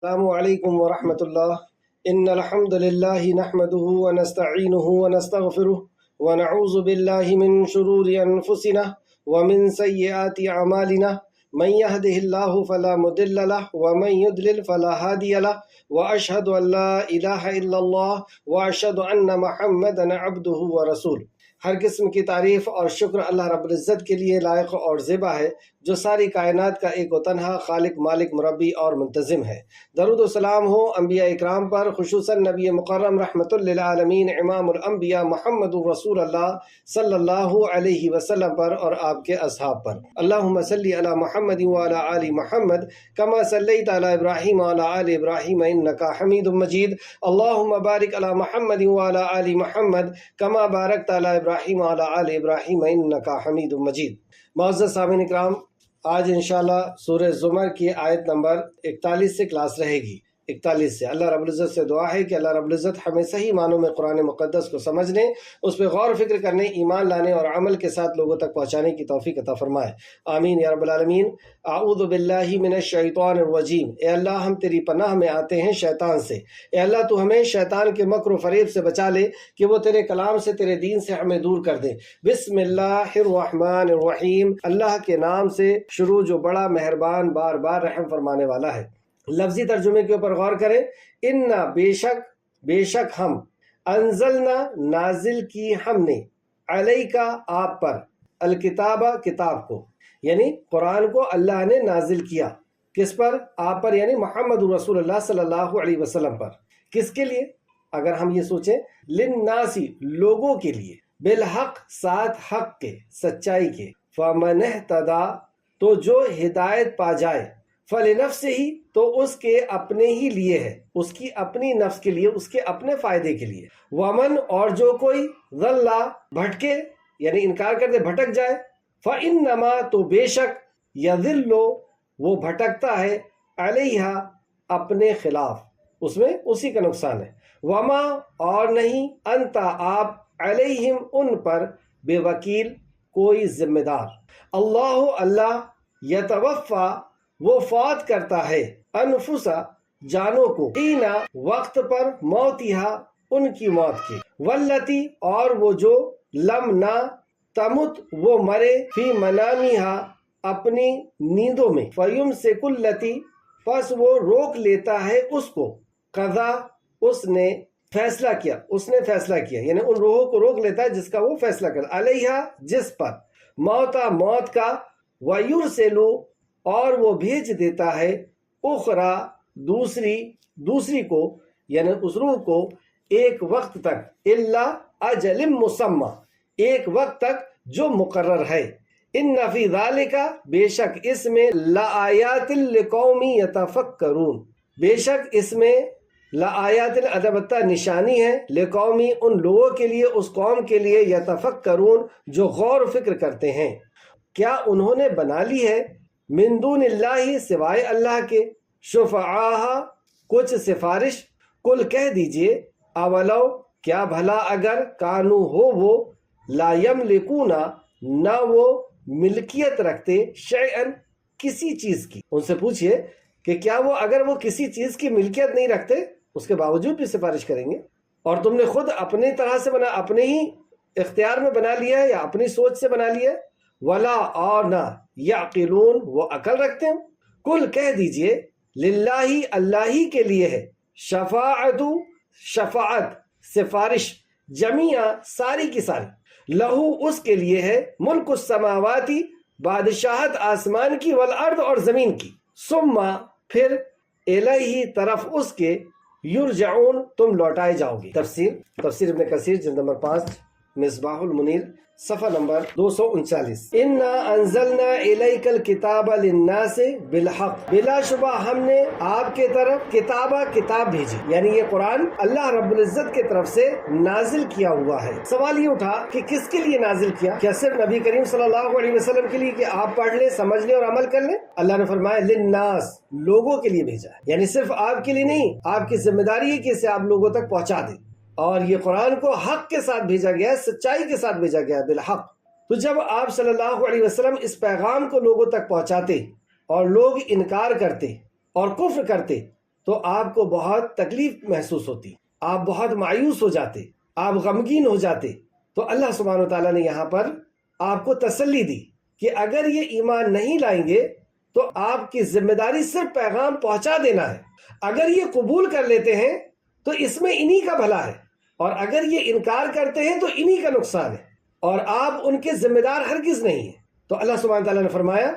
السلام علیکم ورحمۃ اللہ۔ ان الحمد للہ نحمده ونستعینه ونستغفره ونعوذ باللہ من شرور انفسنا ومن سیئات اعمالنا من يهده الله فلا مضل له ومن يضلل فلا هادي له واشهد ان لا الہ الا اللہ واشهد ان محمدا عبده ورسولہ۔ ہر قسم کی تعریف اور شکر اللہ رب العزت کے لیے لائق اور زیبا ہے، جو ساری کائنات کا ایک و تنہا خالق، مالک، مربی اور منتظم ہے۔ درود و سلام ہو انبیاء اکرام پر، خصوصاً نبی مکرم رحمۃ للعالمین امام الانبیاء محمد رسول اللہ صلی اللہ علیہ وسلم پر اور آپ کے اصحاب پر۔ اللہم صلی علی محمد وعلی آل محمد کما صلیت علی ابراہیم وعلی آل ابراہیم انک حمید مجید۔ اللہم بارک علی محمد وعلی آل محمد کما بارکت علی ابراہیم وعلی آل ابراہیم انک حمید مجید۔ معزز سامعین اکرام، آج انشاءاللہ سورہ زمر کی آیت نمبر 41 سے کلاس رہے گی۔ 41 سے اللہ رب العزت سے دعا ہے کہ اللہ رب العزت ہمیں صحیح معنوں میں قرآن مقدس کو سمجھنے، اس پہ غور و فکر کرنے، ایمان لانے اور عمل کے ساتھ لوگوں تک پہنچانے کی توفیق عطا فرمائے، آمین یا رب العالمین۔ اعوذ باللہ من الشیطان الرجیم۔ اے اللہ، ہم تیری پناہ میں آتے ہیں شیطان سے۔ اے اللہ، تو ہمیں شیطان کے مکر و فریب سے بچا لے کہ وہ تیرے کلام سے، تیرے دین سے ہمیں دور کر دے۔ بسم اللہ الرحمن الرحیم۔ اللہ کے نام سے شروع جو بڑا مہربان، بار بار رحم فرمانے والا ہے۔ لفظی ترجمے کے اوپر غور کریں۔ انا بے شک ہم، انزلنا نازل کی ہم نے، علیکا آپ پر، الکتاب کتاب کو، یعنی قرآن کو اللہ نے نازل کیا۔ کس پر؟ آپ پر، یعنی محمد رسول اللہ صلی اللہ علیہ وسلم پر۔ کس کے لیے؟ اگر ہم یہ سوچیں، للناسی لوگوں کے لیے، بالحق ساتھ حق کے، سچائی کے، فمن اہتدی تو جو ہدایت پا جائے، فلنفسہ تو اس کے اپنے ہی لیے ہے، اس کی اپنی نفس کے لیے، اس کے اپنے فائدے کے لیے۔ ومن اور جو کوئی ضل بھٹکے، یعنی انکار کر دے، بھٹک جائے، فإنما تو بے شک، یضل وہ بھٹکتا ہے، علیہا اپنے خلاف، اس میں اسی کا نقصان ہے۔ وما اور نہیں، انت آپ، علیہم ان پر، بے وکیل کوئی ذمہ دار۔ اللہ یتوفا وہ فوت کرتا ہے، انفسا جانوں کو، حینا وقت پر، موتہا ان کی موت کے، واللتی اور وہ جو، لم نہ تمت وہ مرے، فی منامہا اپنی نیندوں میں، فیمسک التی پس وہ روک لیتا ہے اس کو، قضا اس نے فیصلہ کیا، یعنی ان روحوں کو روک لیتا ہے جس کا وہ فیصلہ کرتا، علیہا جس پر، موتا موت کا، ویرسلو اور وہ بھیج دیتا ہے، اخرى دوسری کو، یعنی اس روح کو، ایک وقت تک، الا اجل مسمى ایک وقت تک جو مقرر ہے۔ ان فی ذالک بے شک اس میں، لآیات لقوم یتفکرون بے شک اس میں، لآیات البتہ نشانی ہے، لقومی ان لوگوں کے لیے، اس قوم کے لیے، یتفکرون جو غور و فکر کرتے ہیں۔ کیا انہوں نے بنا لی ہے، من دون اللہ سوائے اللہ کے، شفعاء کچھ سفارش، کل کہہ دیجئے، اولو کیا بھلا اگر، کانو ہو وہ، لا یملکون نہ وہ ملکیت رکھتے، شیئن کسی چیز کی۔ ان سے پوچھئے کہ کیا وہ، اگر وہ کسی چیز کی ملکیت نہیں رکھتے، اس کے باوجود بھی سفارش کریں گے؟ اور تم نے خود اپنی طرح سے بنا، اپنے ہی اختیار میں بنا لیا ہے یا اپنی سوچ سے بنا لیا ہے؟ ولا اور نہ، یعقلون وہ عقل رکھتے ہیں۔ کل کہہ دیجئے، للہ اللہ ہی کے لیے ہے، شفاعت سفارش، جمیع ساری کی ساری، لہو اس کے لیے ہے، ملک السماواتی بادشاہت آسمان کی، والارض اور زمین کی، ثم پھر، الیہ طرف اس کے، یرجعون تم لوٹائے جاؤ گے۔ تفسیر ابن کثیر جلد نمبر 5، مصباح المنیر، صفحہ نمبر 239۔ انا انزلنا الیک الکتاب للناس بالحق بلا شبہ ہم نے آپ کے طرف کتاب بھیجی، یعنی یہ قرآن اللہ رب العزت کے طرف سے نازل کیا ہوا ہے۔ سوال یہ اٹھا کہ کس کے لیے نازل کیا؟ کیا صرف نبی کریم صلی اللہ علیہ وسلم کے لیے کہ آپ پڑھ لیں، سمجھ لیں اور عمل کر لیں؟ اللہ نے فرمایا للناس لوگوں کے لیے بھیجا ہے، یعنی صرف آپ کے لیے نہیں، آپ کی ذمہ داری ہے کہ اسے آپ لوگوں تک پہنچا دیں۔ اور یہ قرآن کو حق کے ساتھ بھیجا گیا ہے، سچائی کے ساتھ بھیجا گیا ہے، بالحق۔ تو جب آپ صلی اللہ علیہ وسلم اس پیغام کو لوگوں تک پہنچاتے اور لوگ انکار کرتے اور کفر کرتے، تو آپ کو بہت تکلیف محسوس ہوتی، آپ بہت مایوس ہو جاتے، آپ غمگین ہو جاتے، تو اللہ سبحانہ و تعالیٰ نے یہاں پر آپ کو تسلی دی کہ اگر یہ ایمان نہیں لائیں گے تو آپ کی ذمہ داری صرف پیغام پہنچا دینا ہے، اگر یہ قبول کر لیتے ہیں تو اس میں انہی کا بھلا ہے، اور اگر یہ انکار کرتے ہیں تو انہی کا نقصان ہے، اور آپ ان کے ذمہ دار ہرگز نہیں ہیں۔ تو اللہ سبحانہ تعالیٰ نے فرمایا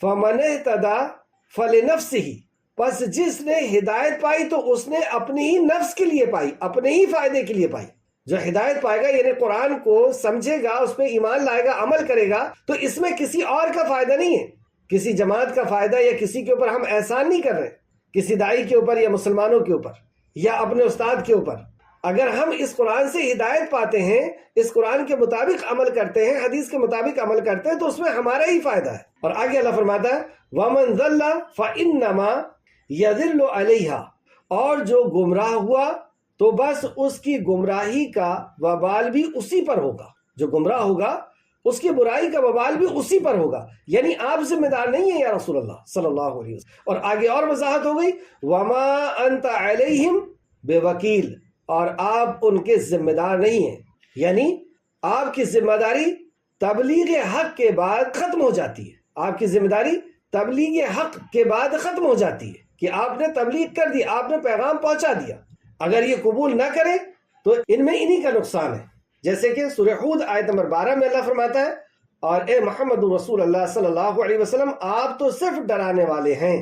فَمَنِ اهْتَدَىٰ فَلِنَفْسِهِ، پس جس نے ہدایت پائی تو اس نے اپنی ہی نفس کے لیے پائی، اپنے ہی فائدے کے لیے پائی۔ جو ہدایت پائے گا یعنی قرآن کو سمجھے گا، اس پہ ایمان لائے گا، عمل کرے گا، تو اس میں کسی اور کا فائدہ نہیں ہے، کسی جماعت کا فائدہ یا کسی کے اوپر ہم احسان نہیں کر رہے، کسی دائی کے اوپر یا مسلمانوں کے اوپر یا اپنے استاد کے اوپر۔ اگر ہم اس قرآن سے ہدایت پاتے ہیں، اس قرآن کے مطابق عمل کرتے ہیں، حدیث کے مطابق عمل کرتے ہیں، تو اس میں ہمارا ہی فائدہ ہے۔ اور آگے اللہ فرماتا ہے وَمَنْ ضَلَّ فَإِنَّمَا يَضِلُّ عَلَيْهَا، اور جو گمراہ ہوا تو بس اس کی گمراہی کا وبال بھی اسی پر ہوگا، جو گمراہ ہوگا اس کی برائی کا وبال بھی اسی پر ہوگا، یعنی آپ ذمہ دار نہیں ہیں یا رسول اللہ صلی اللہ علیہ وسلم۔ اور آگے اور وضاحت ہو گئی وَمَا أَنْتَ عَلَيْهِمْ بِوَكِيلٍ، اور آپ ان کے ذمہ دار نہیں ہیں، یعنی آپ کی ذمہ داری تبلیغ حق کے بعد ختم ہو جاتی ہے، آپ کی ذمہ داری تبلیغ حق کے بعد ختم ہو جاتی ہے کہ آپ نے تبلیغ کر دی، آپ نے پیغام پہنچا دیا۔ اگر یہ قبول نہ کرے تو ان میں انہی کا نقصان ہے، جیسے کہ سورہ ہود آیت نمبر 12 میں اللہ فرماتا ہے اور اے محمد رسول اللہ صلی اللہ علیہ وسلم، آپ تو صرف ڈرانے والے ہیں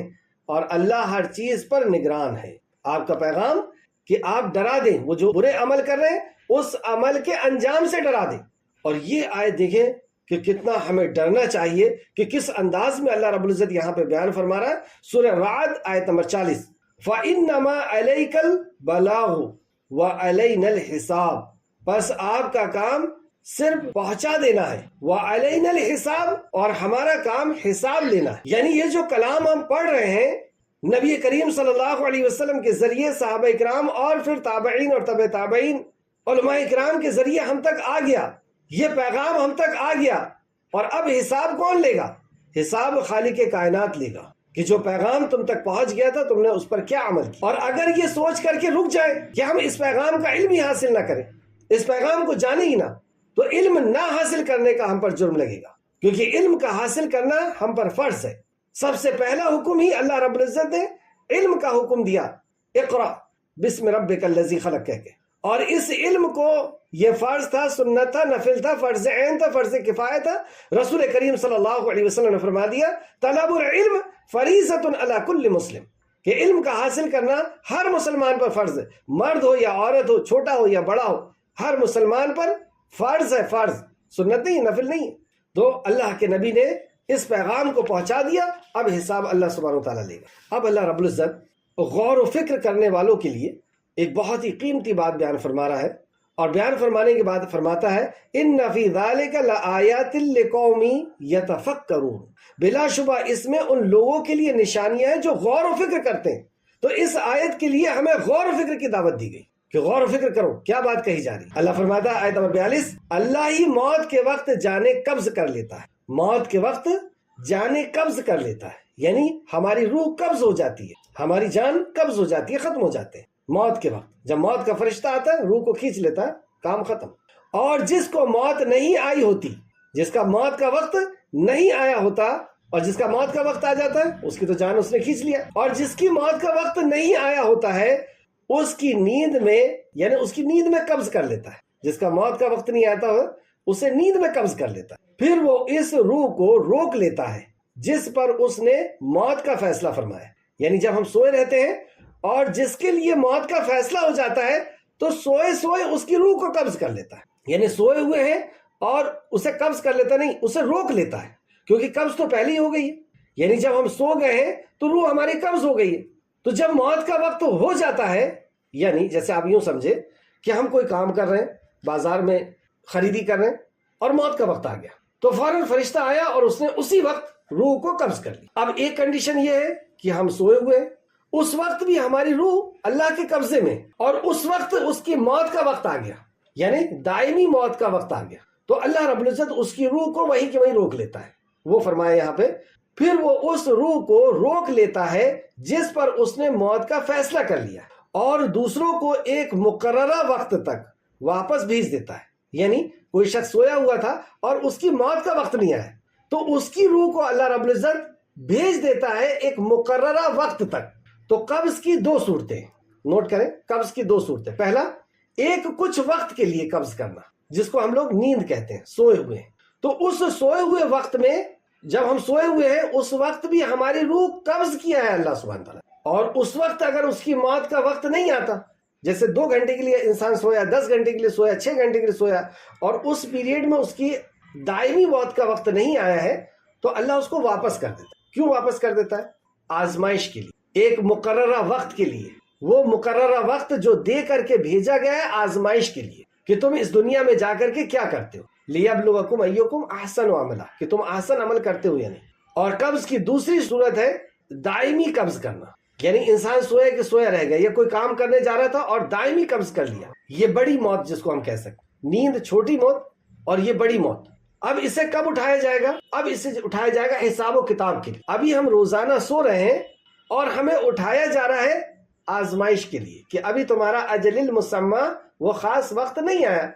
اور اللہ ہر چیز پر نگران ہے۔ آپ کا پیغام کہ آپ ڈرا دیں، وہ جو برے عمل کر رہے ہیں اس عمل کے انجام سے ڈرا دیں۔ اور یہ آیت دیکھیں کہ کتنا ہمیں ڈرنا چاہیے کہ کس انداز میں اللہ رب العزت یہاں پہ بیان فرما رہا ہے۔ سورہ رعد آیت نمبر 40 فَإِنَّمَا عَلَيْكَ الْبَلَاغُ وَعَلَيْنَا الْحِسَابُ، بس آپ کا کام صرف پہنچا دینا ہے، وَعَلَيْنَا الْحِسَابُ، اور ہمارا کام حساب لینا ہے۔ یعنی یہ جو کلام ہم پڑھ رہے ہیں نبی کریم صلی اللہ علیہ وسلم کے ذریعے، صحابہ اکرام اور پھر تابعین اور تبع تابعین علماء اکرام کے ذریعے ہم تک آ گیا، یہ پیغام ہم تک آ گیا، اور اب حساب کون لے گا؟ حساب خالق کائنات لے گا کہ جو پیغام تم تک پہنچ گیا تھا تم نے اس پر کیا عمل کیا۔ اور اگر یہ سوچ کر کے رک جائے کہ ہم اس پیغام کا علم ہی حاصل نہ کریں، اس پیغام کو جانیں ہی نہ، تو علم نہ حاصل کرنے کا ہم پر جرم لگے گا، کیونکہ علم کا حاصل کرنا ہم پر فرض ہے۔ سب سے پہلا حکم ہی اللہ رب العزت نے علم کا حکم دیا، اقرأ بسم ربک الذی خلق کہہ کے، اور اس علم کو یہ فرض تھا، سنت تھا، نفل تھا، فرض عین تھا، فرض کفایہ تھا۔ رسول کریم صلی اللہ علیہ وسلم نے فرما دیا طلب العلم فریضۃ علی کل مسلم، کہ علم کا حاصل کرنا ہر مسلمان پر فرض ہے، مرد ہو یا عورت ہو، چھوٹا ہو یا بڑا ہو، ہر مسلمان پر فرض ہے، فرض، سنت نہیں، نفل نہیں۔ تو اللہ کے نبی نے اس پیغام کو پہنچا دیا، اب حساب اللہ سبحانہ وتعالیٰ لے گا۔ اب اللہ رب العزت غور و فکر کرنے والوں کے لیے ایک بہت ہی قیمتی بات بیان فرما رہا ہے، اور بیان فرمانے کے بعد فرماتا ہے ان فی ذلک لآیات لقوم یتفکرون، بلا شبہ اس میں ان لوگوں کے لیے نشانیاں ہیں جو غور و فکر کرتے ہیں۔ تو اس آیت کے لیے ہمیں غور و فکر کی دعوت دی گئی کہ غور و فکر کرو کیا بات کہی جا رہی۔ اللہ فرماتا ہے آیت نمبر 42 اللہ ہی موت کے وقت جانے قبض کر لیتا ہے، موت کے وقت جانے قبض کر لیتا ہے، یعنی ہماری روح قبض ہو جاتی ہے، ہماری جان قبض ہو جاتی ہے، ختم ہو جاتے ہیں موت کے وقت۔ جب موت کا فرشتہ آتا ہے روح کو کھینچ لیتا ہے، کام ختم۔ اور جس کو موت نہیں آئی ہوتی، جس کا موت کا وقت نہیں آیا ہوتا اور جس کا موت کا وقت آ جاتا ہے اس کی تو جان اس نے کھینچ لیا، اور جس کی موت کا وقت نہیں آیا ہوتا ہے اس کی نیند میں، یعنی اس کی نیند میں قبض کر لیتا ہے۔ جس کا موت کا وقت نہیں آتا ہو اسے نیند میں قبض کر لیتا ہے، پھر وہ اس روح کو روک لیتا ہے جس پر اس نے موت کا فیصلہ فرمایا۔ یعنی جب ہم سوئے رہتے ہیں اور جس کے لیے موت کا فیصلہ ہو جاتا ہے تو سوئے سوئے اس کی روح کو قبض کر لیتا ہے، یعنی سوئے ہوئے ہیں اور اسے قبض کر لیتا نہیں، اسے روک لیتا ہے، کیونکہ قبض تو پہلے ہی ہو گئی ہے۔ یعنی جب ہم سو گئے ہیں تو روح ہماری قبض ہو گئی ہے، تو جب موت کا وقت ہو جاتا ہے، یعنی جیسے آپ یوں سمجھے کہ ہم کوئی کام کر رہے ہیں، بازار میں خریدی کر رہے ہیں اور موت کا وقت آ گیا، تو فوراً فرشتہ آیا اور اس نے اسی وقت روح کو قبض کر لی۔ اب ایک کنڈیشن یہ ہے کہ ہم سوئے ہوئے ہیں، اس وقت بھی ہماری روح اللہ کے قبضے میں، اور اس وقت اس کی موت کا وقت آ گیا، یعنی دائمی موت کا وقت آ گیا، تو اللہ رب العزت اس کی روح کو وہیں کے وہیں روک لیتا ہے۔ وہ فرمایا یہاں پہ پھر وہ اس روح کو روک لیتا ہے جس پر اس نے موت کا فیصلہ کر لیا اور دوسروں کو ایک مقررہ وقت تک واپس بھیج دیتا ہے۔ یعنی کوئی شخص سویا ہوا تھا اور اس کی موت کا وقت نہیں آیا تو اس کی روح کو اللہ رب العزت بھیج دیتا ہے ایک مقررہ وقت تک۔ تو قبض کی دو صورتیں نوٹ کریں، قبض کی دو صورتیں۔ پہلا، ایک کچھ وقت کے لیے قبض کرنا جس کو ہم لوگ نیند کہتے ہیں، سوئے ہوئے ہیں۔ تو اس سوئے ہوئے وقت میں جب ہم سوئے ہوئے ہیں اس وقت بھی ہماری روح قبض کیا ہے اللہ سبحانہ تعالیٰ، اور اس وقت اگر اس کی موت کا وقت نہیں آتا، جیسے 2 گھنٹے کے لیے انسان سویا، 10 گھنٹے کے لیے سویا، 6 گھنٹے کے لیے سویا، اور اس پیریڈ میں اس کی دائمی موت کا وقت نہیں آیا ہے تو اللہ اس کو واپس کر دیتا ہے۔ کیوں واپس کر دیتا ہے؟ آزمائش کے لیے، ایک مقررہ وقت کے لیے۔ وہ مقررہ وقت جو دے کر کے بھیجا گیا ہے آزمائش کے لیے کہ تم اس دنیا میں جا کر کے کیا کرتے ہو، لِيَبْلُوَكُمْ أَيُّكُمْ أَحْسَنُ عَمَلًا، کہ تم احسن عمل کرتے ہو یا نہیں۔ اور قبض کی دوسری صورت ہے دائمی قبض کرنا، یعنی انسان سویا کہ سویا رہ گیا، یا کوئی کام کرنے جا رہا تھا اور دائمی قبض کر لیا۔ یہ بڑی موت جس کو ہم کہہ سکتے، نیند چھوٹی موت اور یہ بڑی موت۔ اب اسے کب اٹھایا جائے گا؟ اب اسے اٹھایا جائے گا حساب و کتاب کے لیے۔ ابھی ہم روزانہ سو رہے ہیں اور ہمیں اٹھایا جا رہا ہے آزمائش کے لیے کہ ابھی تمہارا اجل المسمى، وہ خاص وقت نہیں آیا،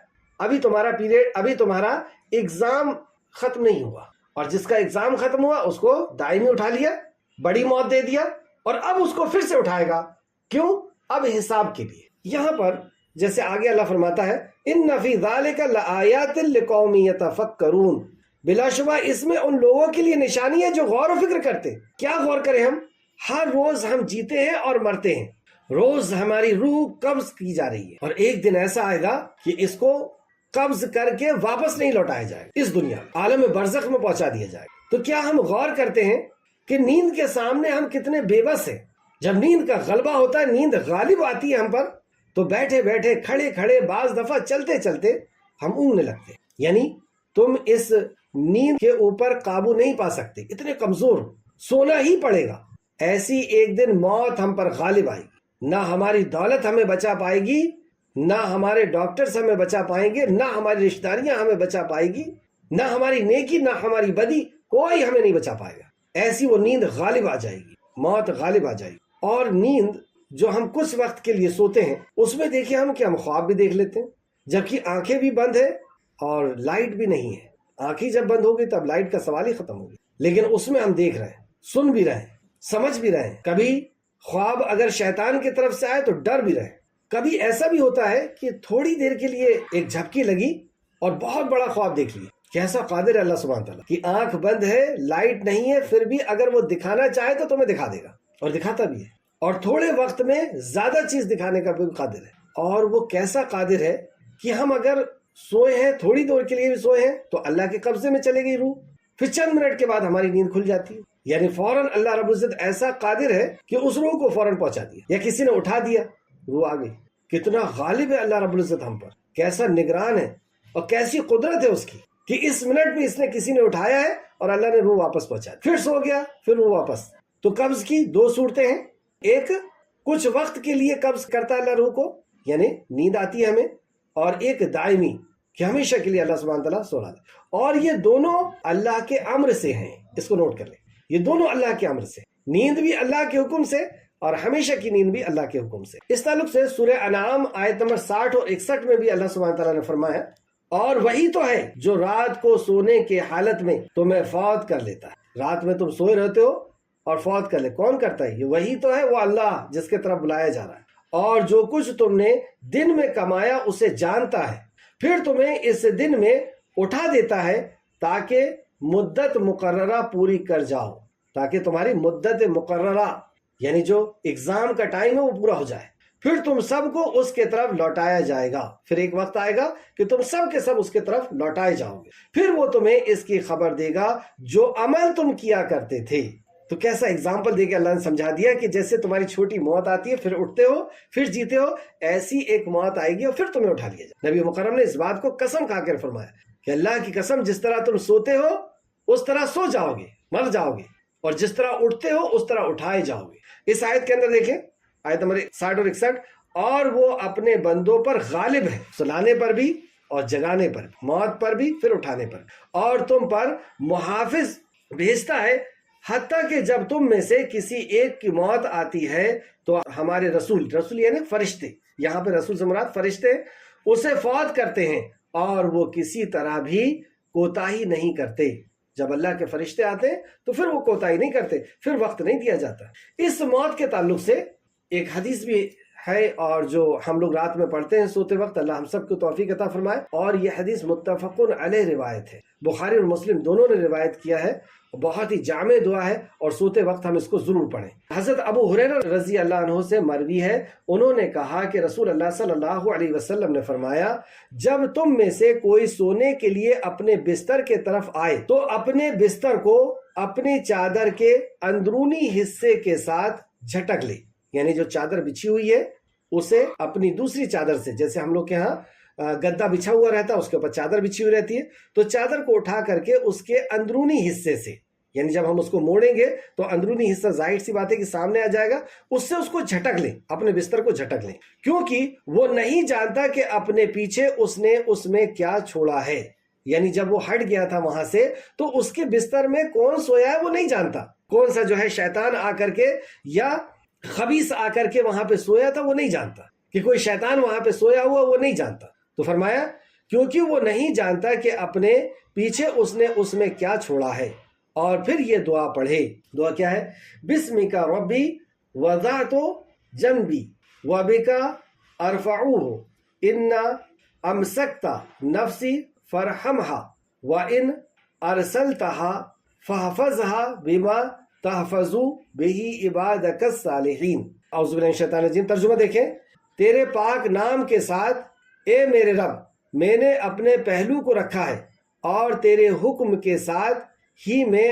ابھی تمہارا پیریڈ، ابھی تمہارا ایگزام ختم نہیں ہوا، اور جس کا ایگزام ختم ہوا اس کو دائمی اٹھا لیا، بڑی موت دے دیا، اور اب اس کو پھر سے اٹھائے گا۔ کیوں؟ اب حساب کے لیے۔ یہاں پر جیسے آگے اللہ فرماتا ہے ان فی ذالک لآیات لقوم یتفکرون، بلا شبہ اس میں ان لوگوں کے لیے نشانی ہے جو غور و فکر کرتے۔ کیا غور کریں ہم؟ ہر روز ہم جیتے ہیں اور مرتے ہیں، روز ہماری روح قبض کی جا رہی ہے، اور ایک دن ایسا آئے گا کہ اس کو قبض کر کے واپس نہیں لوٹایا جائے گا، اس دنیا عالم برزخ میں پہنچا دیا جائے گا۔ تو کیا ہم غور کرتے ہیں کہ نیند کے سامنے ہم کتنے بے بس ہیں؟ جب نیند کا غلبہ ہوتا ہے، نیند غالب آتی ہے ہم پر، تو بیٹھے بیٹھے، کھڑے کھڑے، بعض دفعہ چلتے چلتے ہم اونگنے لگتے ہیں۔ یعنی تم اس نیند کے اوپر قابو نہیں پا سکتے، اتنے کمزور، سونا ہی پڑے گا۔ ایسی ایک دن موت ہم پر غالب آئے گی، نہ ہماری دولت ہمیں بچا پائے گی، نہ ہمارے ڈاکٹرز ہمیں بچا پائیں گے، نہ ہماری رشتہ داریاں ہمیں بچا پائے گی، نہ ہماری نیکی، نہ ہماری بدی، کوئی ہمیں نہیں بچا پائے گا۔ ایسی وہ نیند غالب آ جائے گی، موت غالب آ جائے گی۔ اور نیند جو ہم کچھ وقت کے لیے سوتے ہیں اس میں دیکھیں ہم کہ ہم خواب بھی دیکھ لیتے ہیں، جبکہ آنکھیں بھی بند ہیں اور لائٹ بھی نہیں ہے۔ آنکھیں جب بند ہوگی تب لائٹ کا سوال ہی ختم ہوگی، لیکن اس میں ہم دیکھ رہے ہیں، سن بھی رہے ہیں، سمجھ بھی رہے ہیں۔ کبھی خواب اگر شیطان کی طرف سے آئے تو ڈر بھی رہے ہیں۔ کبھی ایسا بھی ہوتا ہے کہ تھوڑی دیر کے لیے ایک جھپکی لگی اور بہت بڑا خواب دیکھ لیا۔ کیسا قادر ہے اللہ سبحانہ تعالیٰ کہ آنکھ بند ہے، لائٹ نہیں ہے، پھر بھی اگر وہ دکھانا چاہے تو تمہیں دکھا دے گا، اور دکھاتا بھی ہے، اور تھوڑے وقت میں زیادہ چیز دکھانے کا بھی قادر ہے۔ اور وہ کیسا قادر ہے کہ ہم اگر سوئے ہیں، تھوڑی دیر کے لیے بھی سوئے ہیں، تو اللہ کے قبضے میں چلے گئی روح، پھر چند منٹ کے بعد ہماری نیند کھل جاتی ہے۔ یعنی فوراً اللہ رب العزت ایسا قادر ہے کہ اس روح کو فوراً پہنچا دیا، یا کسی نے اٹھا دیا، روح آ گئی۔ کتنا غالب ہے اللہ رب العزت ہم پر، کیسا نگران ہے، اور کیسی قدرت ہے اس کی کہ اس منٹ میں اس نے کسی نے اٹھایا ہے اور اللہ نے روح واپس پہنچا دی، پھر سو گیا، پھر روح واپس۔ تو قبض کی دو صورتیں ہیں، ایک کچھ وقت کے لیے قبض کرتا ہے اللہ روح کو، یعنی نیند آتی ہے ہمیں، اور ایک دائمی کہ ہمیشہ کے لیے اللہ سبحانہ تعالیٰ سولا دے۔ اور یہ دونوں اللہ کے امر سے ہیں، اس کو نوٹ کر لیں، یہ دونوں اللہ کے امر سے، نیند بھی اللہ کے حکم سے اور ہمیشہ کی نیند بھی اللہ کے حکم سے۔ اس تعلق سے سورہ انعام آیت نمبر 60 اور 61 میں بھی اللہ سبحانہ تعالیٰ نے فرمایا، اور وہی تو ہے جو رات کو سونے کے حالت میں تمہیں فوت کر لیتا ہے۔ رات میں تم سوئے رہتے ہو اور فوت کر لے، کون کرتا ہے؟ یہ وہی تو ہے، وہ اللہ جس کے طرف بلایا جا رہا ہے۔ اور جو کچھ تم نے دن میں کمایا اسے جانتا ہے، پھر تمہیں اس دن میں اٹھا دیتا ہے تاکہ مدت مقررہ پوری کر جاؤ، تاکہ تمہاری مدت مقررہ یعنی جو ایگزام کا ٹائم ہے وہ پورا ہو جائے، پھر تم سب کو اس کے طرف لوٹایا جائے گا۔ پھر ایک وقت آئے گا کہ تم سب کے سب اس کے طرف لوٹائے جاؤ گے، پھر وہ تمہیں اس کی خبر دے گا جو عمل تم کیا کرتے تھے۔ تو کیسا اگزامپل دے کے اللہ نے سمجھا دیا کہ جیسے تمہاری چھوٹی موت آتی ہے، پھر اٹھتے ہو، پھر جیتے ہو، ایسی ایک موت آئے گی اور پھر تمہیں اٹھا لیا جائے۔ نبی مکرم نے اس بات کو قسم کھا کر فرمایا کہ اللہ کی قسم، جس طرح تم سوتے ہو اس طرح سو جاؤ گے، مر جاؤ گے، اور جس طرح اٹھتے ہو اس طرح اٹھائے جاؤ گے۔ اس آیت کے اندر دیکھیں، آیت نمبر 60 اور 61، اور وہ اپنے بندوں پر غالب ہے، سلانے پر بھی اور جگانے پر بھی، موت پر بھی، پھر اٹھانے پر بھی، اور تم پر محافظ بھیجتا ہے حتیٰ کہ جب تم میں سے کسی ایک کی موت آتی ہے تو ہمارے رسول یعنی فرشتے، یہاں پہ رسول سے مراد فرشتے، اسے فوت کرتے ہیں اور وہ کسی طرح بھی کوتاہی نہیں کرتے۔ جب اللہ کے فرشتے آتے ہیں تو پھر وہ کوتاہی نہیں کرتے، پھر وقت نہیں دیا جاتا۔ اس موت کے تعلق سے ایک حدیث بھی ہے اور جو ہم لوگ رات میں پڑھتے ہیں سوتے وقت، اللہ ہم سب کو توفیق عطا فرمائے، اور یہ حدیث متفق علیہ روایت ہے، بخاری اور مسلم دونوں نے روایت کیا ہے، بہت ہی جامع دعا ہے اور سوتے وقت ہم اس کو ضرور پڑھیں۔ حضرت ابو ہریرہ رضی اللہ عنہ سے مروی ہے، انہوں نے کہا کہ رسول اللہ صلی اللہ علیہ وسلم نے فرمایا، جب تم میں سے کوئی سونے کے لیے اپنے بستر کے طرف آئے تو اپنے بستر کو اپنی چادر کے اندرونی حصے کے ساتھ جھٹک لے، یعنی جو چادر بچھی ہوئی ہے اسے اپنی دوسری چادر سے، جیسے ہم لوگ کے ہاں گدا بچھا ہوا رہتا ہے اس کے اوپر چادر بچھی ہوئی رہتی ہے، تو چادر کو اٹھا کر کے اس کے اندرونی حصے سے، یعنی جب ہم اس کو موڑیں گے تو اندرونی حصہ ظاہر سی بات ہے کہ سامنے آ جائے گا، اس سے اس کو جھٹک لیں، اپنے بستر کو جھٹک لیں، کیونکہ وہ نہیں جانتا کہ اپنے پیچھے اس نے اس میں کیا چھوڑا ہے، یعنی جب وہ ہٹ گیا تھا وہاں سے تو اس کے بستر میں کون سویا ہے وہ نہیں جانتا، کون سا جو ہے شیطان آ کر کے یا خبیث آ کر کے وہاں پہ سویا تھا وہ نہیں جانتا، کہ کوئی شیطان وہاں پہ سویا ہوا وہ نہیں جانتا۔ تو فرمایا کیونکہ وہ نہیں جانتا کہ اپنے پیچھے اس نے اس میں کیا چھوڑا ہے، اور پھر یہ دعا پڑھے۔ دعا کیا ہے؟ بسمک ربی وضعت جنبی وبک ارفعوہ ان امسکت نفسی فرحمہا وان ارسلتہا فحفظہا بما تحفظ بہ عبادک الصالحین۔ اعوذ باللہ من الشیطان الرجیم۔ ترجمہ دیکھیں، تیرے پاک نام کے ساتھ اے میرے رب، میں نے اپنے پہلو کو رکھا ہے اور تیرے حکم کے ساتھ ہی میں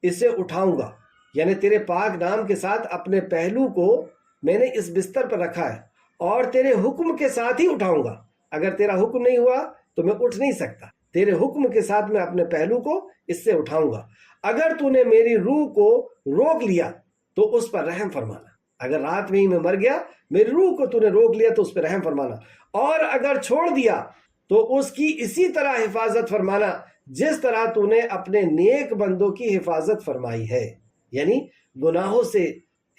اسے اٹھاؤں گا، یعنی تیرے پاک نام کے ساتھ اپنے پہلو کو میں نے اس بستر پر رکھا ہے اور تیرے حکم کے ساتھ ہی اٹھاؤں گا، اگر تیرا حکم نہیں ہوا تو میں اٹھ نہیں سکتا، تیرے حکم کے ساتھ میں اپنے پہلو کو اس سے اٹھاؤں گا۔ اگر تو نے میری روح کو روک لیا تو اس پر رحم فرمانا، اگر رات میں ہی میں مر گیا میری روح کو تو نے روک لیا تو اس پہ رحم فرمانا، اور اگر چھوڑ دیا تو اس کی اسی طرح حفاظت فرمانا جس طرح تو نے اپنے نیک بندوں کی حفاظت فرمائی ہے، یعنی گناہوں سے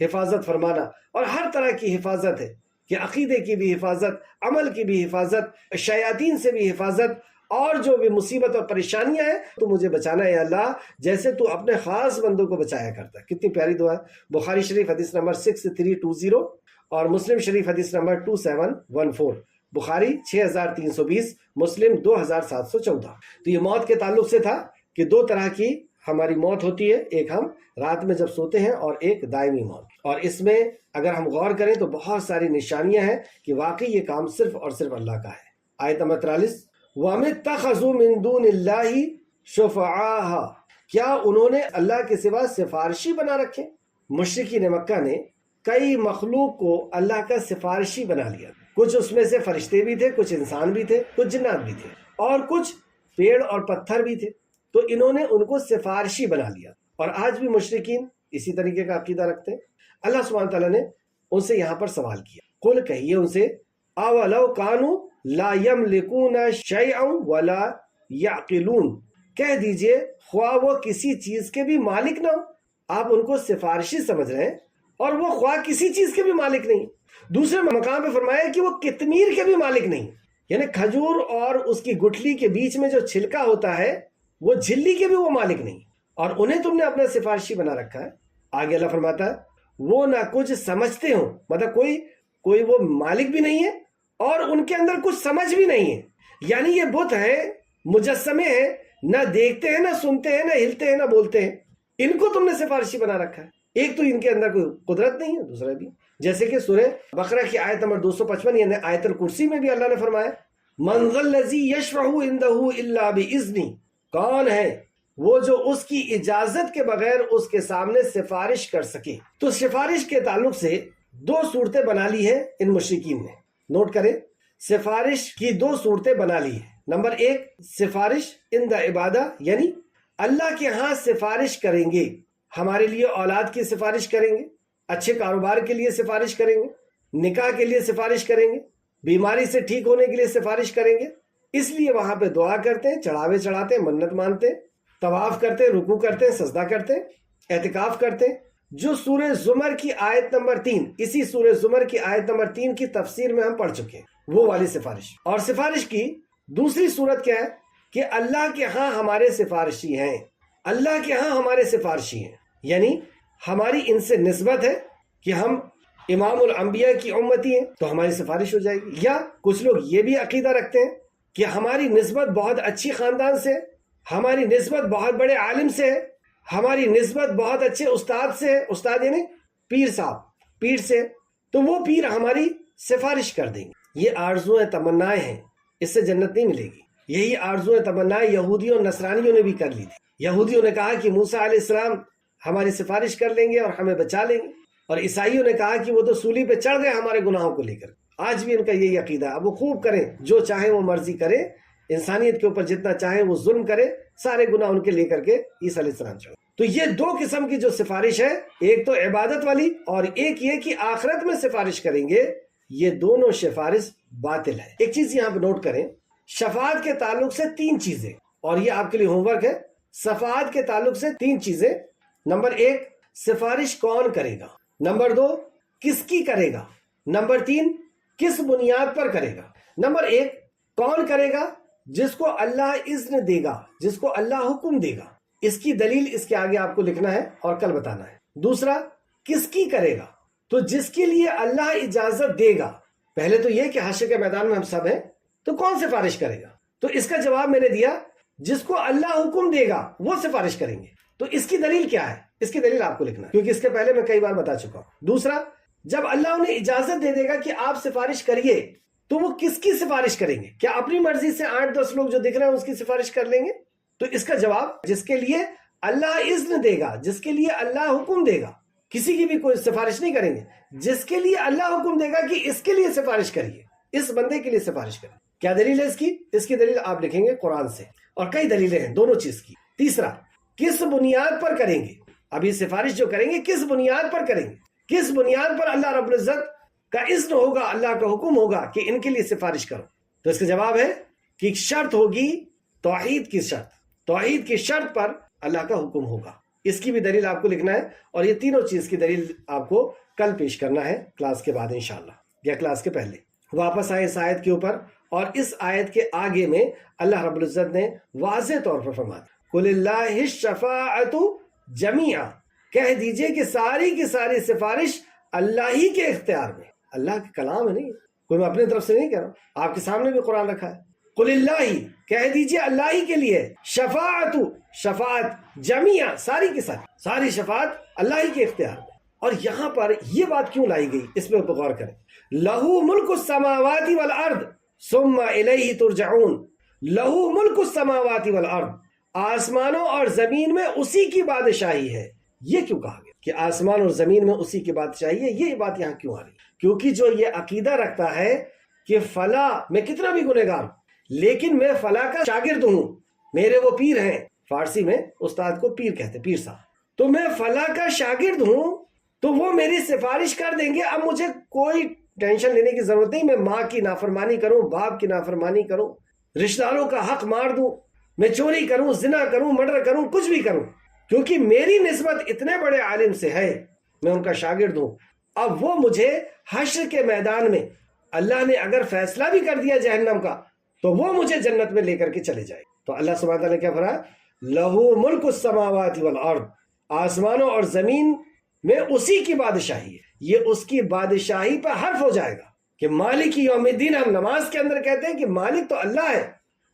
حفاظت فرمانا، اور ہر طرح کی حفاظت ہے کہ عقیدے کی بھی حفاظت، عمل کی بھی حفاظت، شیاطین سے بھی حفاظت، اور جو بھی مصیبت اور پریشانیاں ہیں تو مجھے بچانا ہے اللہ، جیسے تو اپنے خاص بندوں کو بچایا کرتا ہے۔ کتنی پیاری دعا ہے۔ بخاری شریف حدیث نمبر 6320 اور مسلم شریف حدیث نمبر 2714، بخاری 6320، مسلم 2714۔ تو یہ موت کے تعلق سے تھا کہ دو طرح کی ہماری موت ہوتی ہے، ایک ہم رات میں جب سوتے ہیں اور ایک دائمی موت، اور اس میں اگر ہم غور کریں تو بہت ساری نشانیاں ہیں کہ واقعی یہ کام صرف اور صرف اللہ کا ہے۔ آیت نمبر 43، وَأَمِ اتَّخَذُوا مِن دُونِ اللَّهِ شُفَعَاءَ، کیا انہوں نے اللہ کے سوا سفارشی بنا رکھے؟ مشرکین مکہ نے کئی مخلوق کو اللہ کا سفارشی بنا لیا، کچھ اس میں سے فرشتے بھی تھے، کچھ انسان بھی تھے، کچھ جنات بھی تھے، اور کچھ پیڑ اور پتھر بھی تھے، تو انہوں نے ان کو سفارشی بنا لیا، اور آج بھی مشرکین اسی طریقے کا عقیدہ رکھتے ہیں۔ اللہ سبحانہ تعالیٰ نے ان سے یہاں پر سوال کیا، قل کہیے ان سے، اولو کانوا لا یملکون شیئا ولا یعقلون، کہہ دیجئے خواہ وہ کسی چیز کے بھی مالک نہ ہو۔ آپ ان کو سفارشی سمجھ رہے ہیں اور وہ خواہ کسی چیز کے بھی مالک نہیں۔ دوسرے مقام پہ فرمایا کہ وہ قطمیر کے بھی مالک نہیں، یعنی کھجور اور اس کی گٹھلی کے بیچ میں جو چھلکا ہوتا ہے وہ جھلی کے بھی وہ مالک نہیں، اور انہیں تم نے اپنا سفارشی بنا رکھا ہے۔ آگے اللہ فرماتا ہے وہ نہ کچھ سمجھتے ہوں، مطلب کوئی وہ مالک بھی نہیں ہے اور ان کے اندر کچھ سمجھ بھی نہیں ہے، یعنی یہ بت ہے، مجسمے ہیں، نہ دیکھتے ہیں، نہ سنتے ہیں، نہ ہلتے ہیں، نہ بولتے ہیں، ان کو تم نے سفارشی بنا رکھا ہے۔ ایک تو ان کے اندر کوئی قدرت نہیں ہے، دوسرا بھی جیسے کہ سورہ بقرہ کی آیت نمبر 255 یعنی آیت الکرسی میں بھی اللہ نے فرمایا من ذا الذی یشفع عنده الا باذنہ، کون ہے وہ جو اس کی اجازت کے بغیر اس کے سامنے سفارش کر سکے۔ تو سفارش کے تعلق سے دو صورتیں بنا لی ہیں ان مشرکین نے، نوٹ کریں، سفارش کی دو صورتیں بنا لی ہیں۔ نمبر ایک، سفارش عند عبادہ، یعنی اللہ کے ہاں سفارش کریں گے، ہمارے لیے اولاد کی سفارش کریں گے، اچھے کاروبار کے لیے سفارش کریں گے، نکاح کے لیے سفارش کریں گے، بیماری سے ٹھیک ہونے کے لیے سفارش کریں گے، اس لیے وہاں پہ دعا کرتے ہیں، چڑھاوے چڑھاتے ہیں، منت مانتے ہیں، طواف کرتے ہیں، رکوع کرتے ہیں، سجدہ کرتے ہیں۔ اعتکاف کرتے ہیں، جو سورہ زمر کی آیت نمبر 3، اسی سورہ زمر کی آیت نمبر 3 کی تفسیر میں ہم پڑھ چکے ہیں، وہ والی سفارش۔ اور سفارش کی دوسری صورت کیا ہے کہ اللہ کے ہاں ہمارے سفارشی ہیں، اللہ کے ہاں ہمارے سفارشی ہیں، یعنی ہماری ان سے نسبت ہے کہ ہم امام الانبیاء کی امتی ہیں تو ہماری سفارش ہو جائے گی۔ یا کچھ لوگ یہ بھی عقیدہ رکھتے ہیں کہ ہماری نسبت بہت اچھی خاندان سے، ہماری نسبت بہت بڑے عالم سے ہے، ہماری نسبت بہت اچھے استاد سے ہے، استاد یعنی پیر صاحب، پیر سے، تو وہ پیر ہماری سفارش کر دیں گے۔ یہ آرزویں تمنائیں ہیں، اس سے جنت نہیں ملے گی۔ یہی آرزویں تمنائیں یہودیوں اور نصرانیوں نے بھی کر لی تھی۔ یہودیوں نے کہا کہ موسیٰ علیہ السلام ہماری سفارش کر لیں گے اور ہمیں بچا لیں گے، اور عیسائیوں نے کہا کہ وہ تو سولی پہ چڑھ گئے ہمارے گناہوں کو لے کر۔ آج بھی ان کا یہی عقیدہ ہے۔ اب وہ خوب کریں، جو چاہیں وہ مرضی کریں، انسانیت کے اوپر جتنا چاہیں وہ ظلم کریں، سارے گناہ ان کے لے کر کے عیسیٰ علیہ السلام چڑھ۔ تو یہ دو قسم کی جو سفارش ہے، ایک تو عبادت والی اور ایک یہ کہ آخرت میں سفارش کریں گے، یہ دونوں سفارش باطل ہے۔ ایک چیز یہاں پہ نوٹ کریں، شفاعت کے تعلق سے 3 چیزیں، اور یہ آپ کے لیے ہوم ورک ہے۔ شفاعت کے تعلق سے 3 چیزیں۔ نمبر 1، سفارش کون کرے گا؟ نمبر 2، کس کی کرے گا؟ نمبر 3، کس بنیاد پر کرے گا؟ نمبر 1، کون کرے گا؟ جس کو اللہ اذن دے گا، جس کو اللہ حکم دے گا۔ اس کی دلیل اس کے آگے آپ کو لکھنا ہے اور کل بتانا ہے۔ دوسرا، کس کی کرے گا؟ تو جس کے لیے اللہ اجازت دے گا۔ پہلے تو یہ کہ حشر کے میدان میں ہم سب ہیں، تو کون سفارش کرے گا؟ تو اس کا جواب میں نے دیا، جس کو اللہ حکم دے گا وہ سفارش کریں گے۔ تو اس کی دلیل کیا ہے؟ اس کی دلیل آپ کو لکھنا ہے، کیونکہ اس کے پہلے میں کئی بار بتا چکا ہوں۔ دوسرا، جب اللہ انہیں اجازت دے دے گا کہ آپ سفارش کریے، تو وہ کس کی سفارش کریں گے؟ کیا اپنی مرضی سے 8-10 لوگ جو دکھ رہے ہیں اس کی سفارش کر لیں گے؟ تو اس کا جواب، جس کے لیے اللہ اذن دے گا، جس کے لیے اللہ حکم دے گا، کسی کی بھی کوئی سفارش نہیں کریں گے، جس کے لیے اللہ حکم دے گا کہ اس کے لیے سفارش کریے، اس بندے کے لیے سفارش کریں۔ کیا دلیل ہے اس کی؟ اس کی دلیل آپ لکھیں گے قرآن سے، اور کئی دلیلیں ہیں دونوں چیز کی۔ تیسرا، کس بنیاد پر کریں گے؟ اب یہ سفارش جو کریں گے کس بنیاد پر کریں گے؟ کس بنیاد پر اللہ رب العزت کا اذن ہوگا، اللہ کا حکم ہوگا کہ ان کے لیے سفارش کرو؟ تو اس کا جواب ہے کہ ایک شرط ہوگی، توحید کی شرط، توحید کی شرط پر اللہ کا حکم ہوگا۔ اس کی بھی دلیل آپ کو لکھنا ہے، اور یہ تینوں چیز کی دلیل آپ کو کل پیش کرنا ہے کلاس کے بعد انشاءاللہ، یا کلاس کے پہلے۔ واپس آئے اس آیت کے اوپر، اور اس آیت کے آگے میں اللہ رب العزت نے واضح طور پر فرمایا، قُلِ اللَّهِ الشَّفَاعَةُ جَمِيعًا، کہہ دیجئے کہ ساری کی ساری سفارش اللہ ہی کے اختیار میں۔ اللہ کے کلام ہے، نہیں کوئی، میں اپنے طرف سے نہیں کہہ رہا ہوں، آپ کے سامنے بھی قرآن رکھا ہے۔ قُلِ اللَّهِ، کہہ دیجئے اللہ ہی کے لیے، شفاعت، شفاعت جمیعا، ساری کی ساری شفاعت اللہ ہی کے اختیار میں۔ اور یہاں پر یہ بات کیوں لائی گئی، اس میں غور کریں۔ لَهُ مُلْكُ السَّمَاوَاتِ وَالْأَرْضِ ثُمَّ إِلَيْهِ تُرْجَعُونَ، لَهُ مُلْكُ السَّمَاوَاتِ وَالْأَرْضِ، آسمانوں اور زمین میں اسی کی بادشاہی ہے۔ یہ کیوں کہا گیا کہ آسمان اور زمین میں اسی کی بادشاہی ہے؟ یہ بات یہاں کیوں آ رہی؟ کیونکہ جو یہ عقیدہ رکھتا ہے کہ فلاں، میں کتنا بھی گنہگار ہوں لیکن میں فلاں کا شاگرد ہوں، میرے وہ پیر ہیں، فارسی میں استاد کو پیر کہتے، پیر صاحب، تو میں فلاں کا شاگرد ہوں تو وہ میری سفارش کر دیں گے۔ اب مجھے کوئی ٹینشن لینے کی ضرورت نہیں، میں ماں کی نافرمانی کروں، باپ کی نافرمانی کروں، رشتہ داروں کا حق مار دوں، میں چوری کروں، زنا کروں، مرڈر کروں، کچھ بھی کروں، کیونکہ میری نسبت اتنے بڑے عالم سے ہے، میں ان کا شاگرد ہوں۔ اب وہ مجھے حشر کے میدان میں اللہ نے اگر فیصلہ بھی کر دیا جہنم کا، تو وہ مجھے جنت میں لے کر کے چلے جائے۔ تو اللہ سبحانہ وتعالیٰ نے کیا فرمایا؟ لَهُ مُلْكُ السَّمَاوَاتِ وَالْأَرْضِ، آسمانوں اور زمین میں اسی کی بادشاہی ہے۔ یہ اس کی بادشاہی پہ حرف ہو جائے گا کہ مالک یوم الدین، ہم نماز کے اندر کہتے ہیں کہ مالک تو اللہ ہے،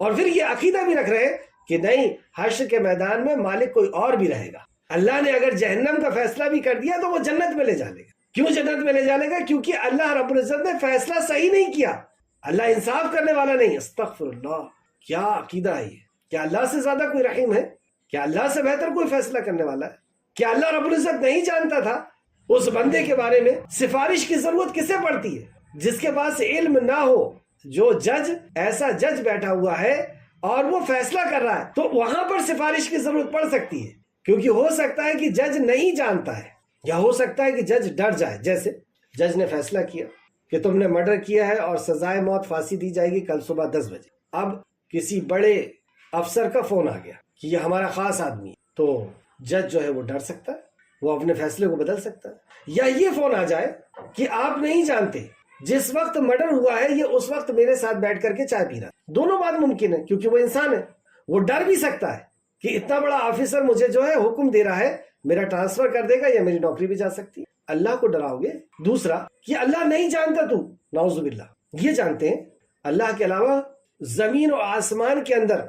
اور پھر یہ عقیدہ بھی رکھ رہے ہیں کہ نہیں، حشر کے میدان میں مالک کوئی اور بھی رہے گا۔ اللہ نے اگر جہنم کا فیصلہ بھی کر دیا تو وہ جنت میں لے جا لے گا۔ کیوں جنت میں لے جا لے گا؟ کیونکہ اللہ رب العزت نے فیصلہ صحیح نہیں کیا، اللہ انصاف کرنے والا نہیں۔ استغفر اللہ، کیا عقیدہ ہے یہ؟ کیا اللہ سے زیادہ کوئی رحیم ہے؟ کیا اللہ سے بہتر کوئی فیصلہ کرنے والا ہے؟ کیا اللہ رب العزت نہیں جانتا تھا اس بندے کے بارے میں؟ سفارش کی ضرورت کسے پڑتی ہے؟ جس کے پاس علم نہ ہو، جو جج، ایسا جج بیٹھا ہوا ہے اور وہ فیصلہ کر رہا ہے، تو وہاں پر سفارش کی ضرورت پڑ سکتی ہے، کیونکہ ہو سکتا ہے کہ جج نہیں جانتا ہے، یا ہو سکتا ہے کہ جج ڈر جائے۔ جیسے جج نے فیصلہ کیا کہ تم نے مرڈر کیا ہے اور سزائے موت پھانسی دی جائے گی کل صبح 10 بجے۔ اب کسی بڑے افسر کا فون آ گیا کہ یہ ہمارا خاص آدمی ہے، تو جج جو ہے وہ ڈر سکتا ہے، وہ اپنے فیصلے کو بدل سکتا ہے۔ یا یہ فون آ جائے کہ آپ نہیں جانتے جس وقت مرڈر ہوا ہے یہ اس وقت میرے ساتھ بیٹھ کر کے چائے پی رہا ہے۔ دونوں بات ممکن ہے کیونکہ وہ انسان ہے، وہ ڈر بھی سکتا ہے کہ اتنا بڑا آفیسر مجھے جو ہے حکم دے رہا ہے، میرا ٹرانسفر کر دے گا یا میری نوکری بھی جا سکتی ہے۔ اللہ کو ڈراؤ گے۔ دوسرا کہ اللہ نہیں جانتا تو، نعوذ باللہ، یہ جانتے ہیں اللہ کے علاوہ زمین و آسمان کے اندر